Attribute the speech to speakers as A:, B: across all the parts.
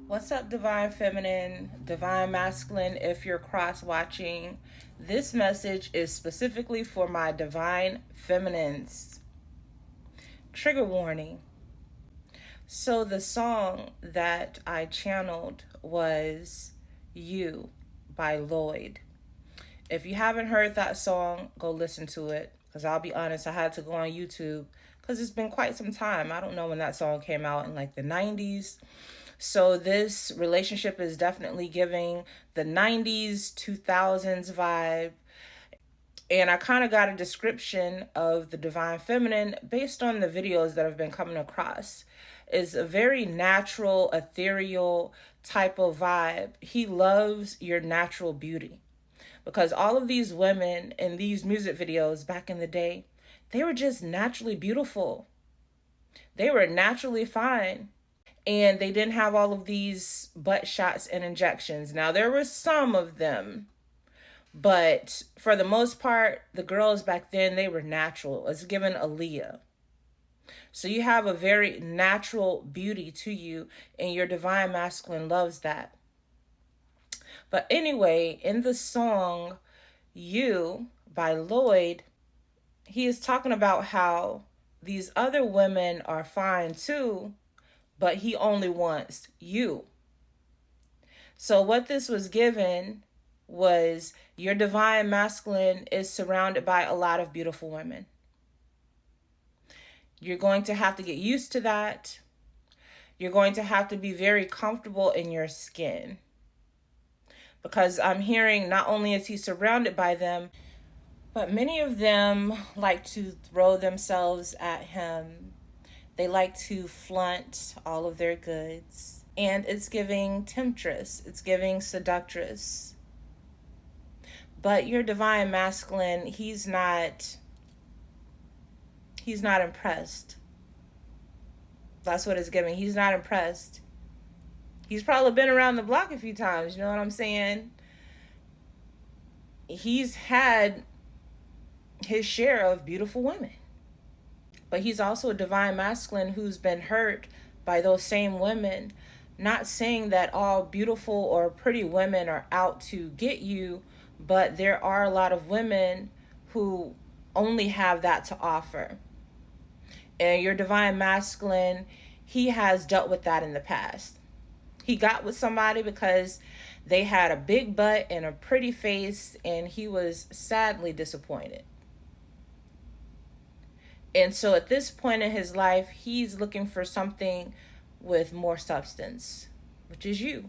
A: What's up, Divine Feminine, Divine Masculine? If you're cross watching, this message is specifically for my Divine Feminines. Trigger warning. So, the song that I channeled was You by Lloyd. If you haven't heard that song, go listen to it. Because I'll be honest, I had to go on YouTube because it's been quite some time. I don't know when that song came out, in like the 90s. So this relationship is definitely giving the 90s, 2000s vibe. And I kind of got a description of the Divine Feminine based on the videos that I've been coming across. Is a very natural, ethereal type of vibe. He loves your natural beauty. Because all of these women in these music videos back in the day, they were just naturally beautiful. They were naturally fine. And they didn't have all of these butt shots and injections. Now, there were some of them, but for the most part, the girls back then, they were natural. It's given Aaliyah. So you have a very natural beauty to you, and your Divine Masculine loves that. But anyway, in the song You by Lloyd, he is talking about how these other women are fine too, but he only wants you. So what this was given was your Divine Masculine is surrounded by a lot of beautiful women. You're going to have to get used to that. You're going to have to be very comfortable in your skin. Because I'm hearing not only is he surrounded by them, but many of them like to throw themselves at him. They like to flaunt all of their goods. And it's giving temptress. It's giving seductress. But your Divine Masculine, he's not impressed. That's what it's giving. He's not impressed. He's probably been around the block a few times, you know what I'm saying? He's had his share of beautiful women. But he's also a Divine Masculine who's been hurt by those same women. Not saying that all beautiful or pretty women are out to get you, but there are a lot of women who only have that to offer. And your Divine Masculine, he has dealt with that in the past. He got with somebody because they had a big butt and a pretty face, and he was sadly disappointed. And so at this point in his life, he's looking for something with more substance, which is you.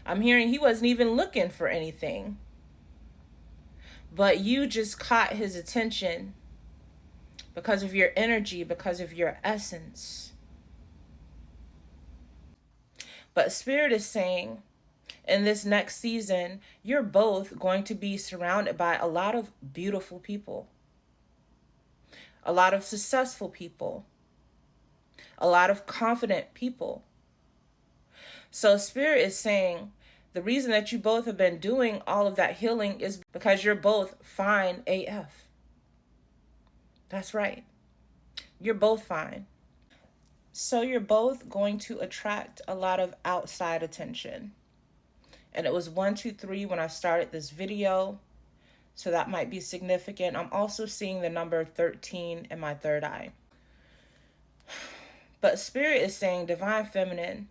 A: I'm hearing he wasn't even looking for anything, but you just caught his attention because of your energy, because of your essence. But Spirit is saying, in this next season, you're both going to be surrounded by a lot of beautiful people, a lot of successful people, a lot of confident people. So Spirit is saying the reason that you both have been doing all of that healing is because you're both fine AF. That's right. You're both fine. So you're both going to attract a lot of outside attention. And it was 1, 2, 3 when I started this video. So that might be significant. I'm also seeing the number 13 in my third eye. But Spirit is saying, Divine Feminine,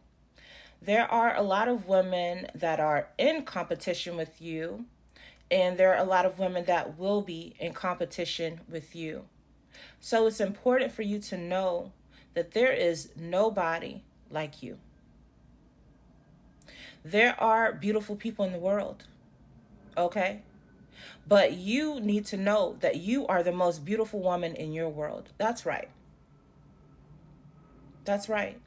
A: there are a lot of women that are in competition with you. And there are a lot of women that will be in competition with you. So it's important for you to know that there is nobody like you. There are beautiful people in the world, okay? But you need to know that you are the most beautiful woman in your world. That's right. That's right.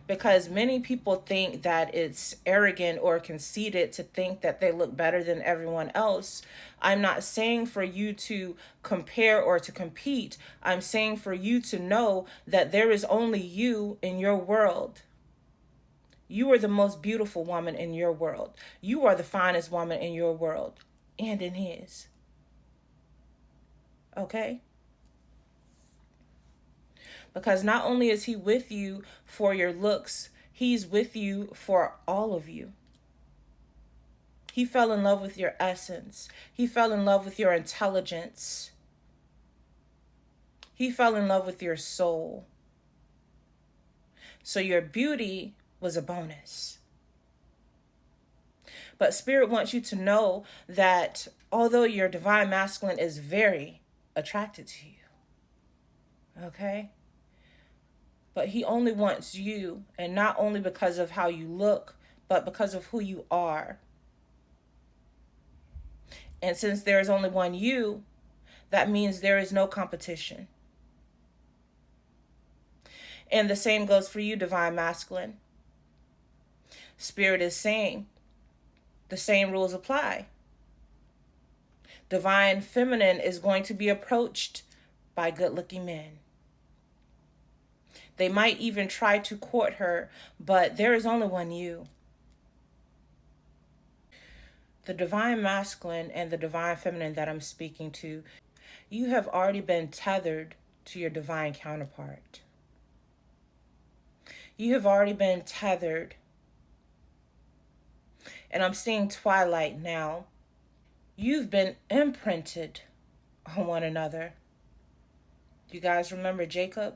A: Because many people think that it's arrogant or conceited to think that they look better than everyone else. I'm not saying for you to compare or to compete. I'm saying for you to know that there is only you in your world. You are the most beautiful woman in your world. You are the finest woman in your world and in his. Okay? Because not only is he with you for your looks, he's with you for all of you. He fell in love with your essence. He fell in love with your intelligence. He fell in love with your soul. So your beauty was a bonus. But Spirit wants you to know that although your divine masculine is very attracted to you, okay? But he only wants you, and not only because of how you look, but because of who you are. And since there is only one you, that means there is no competition. And the same goes for you, divine masculine. Spirit is saying the same rules apply. Divine feminine is going to be approached by good-looking men. They might even try to court her, but there is only one you. The divine masculine and the divine feminine that I'm speaking to, you have already been tethered to your divine counterpart. You have already been tethered. And I'm seeing twilight now. You've been imprinted on one another. You guys remember Jacob?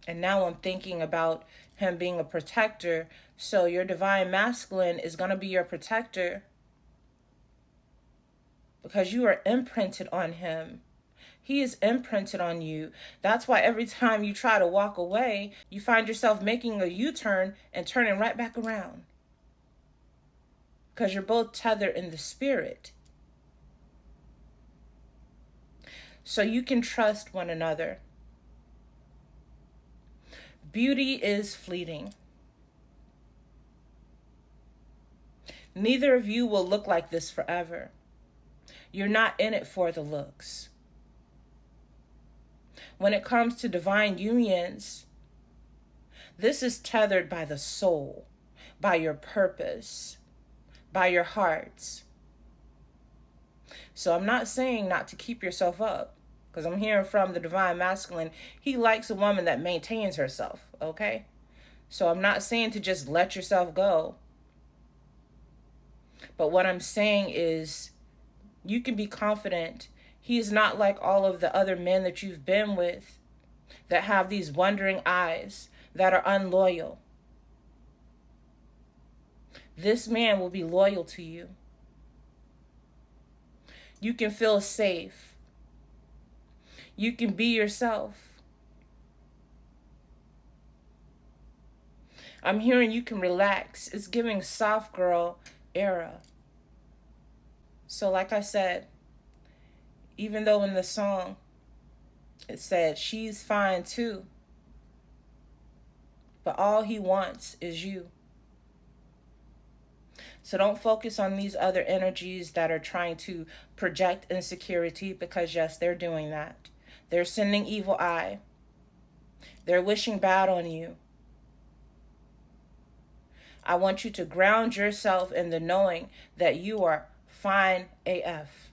A: And now I'm thinking about him being a protector. So your divine masculine is going to be your protector because you are imprinted on him. He is imprinted on you. That's why every time you try to walk away, you find yourself making a U-turn and turning right back around. Because you're both tethered in the spirit. So you can trust one another. Beauty is fleeting. Neither of you will look like this forever. You're not in it for the looks. When it comes to divine unions, this is tethered by the soul, by your purpose, by your hearts. So I'm not saying not to keep yourself up, because I'm hearing from the divine masculine, he likes a woman that maintains herself, okay? So I'm not saying to just let yourself go. But what I'm saying is you can be confident. He's not like all of the other men that you've been with that have these wandering eyes, that are unloyal. This man will be loyal to you. You can feel safe. You can be yourself. I'm hearing you can relax. It's giving soft girl era. So like I said, even though in the song it said she's fine too, but all he wants is you. So don't focus on these other energies that are trying to project insecurity, because yes, they're doing that. They're sending evil eye. They're wishing bad on you. I want you to ground yourself in the knowing that you are fine AF.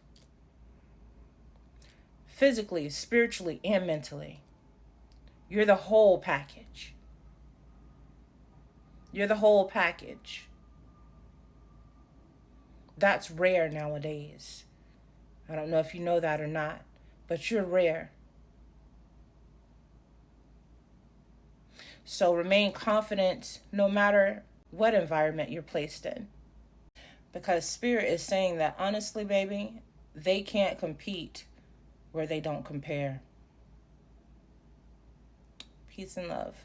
A: Physically, spiritually, and mentally. You're the whole package. You're the whole package. That's rare nowadays. I don't know if you know that or not, but you're rare. So remain confident no matter what environment you're placed in. Because Spirit is saying that honestly, baby, they can't compete where they don't compare. Peace and love.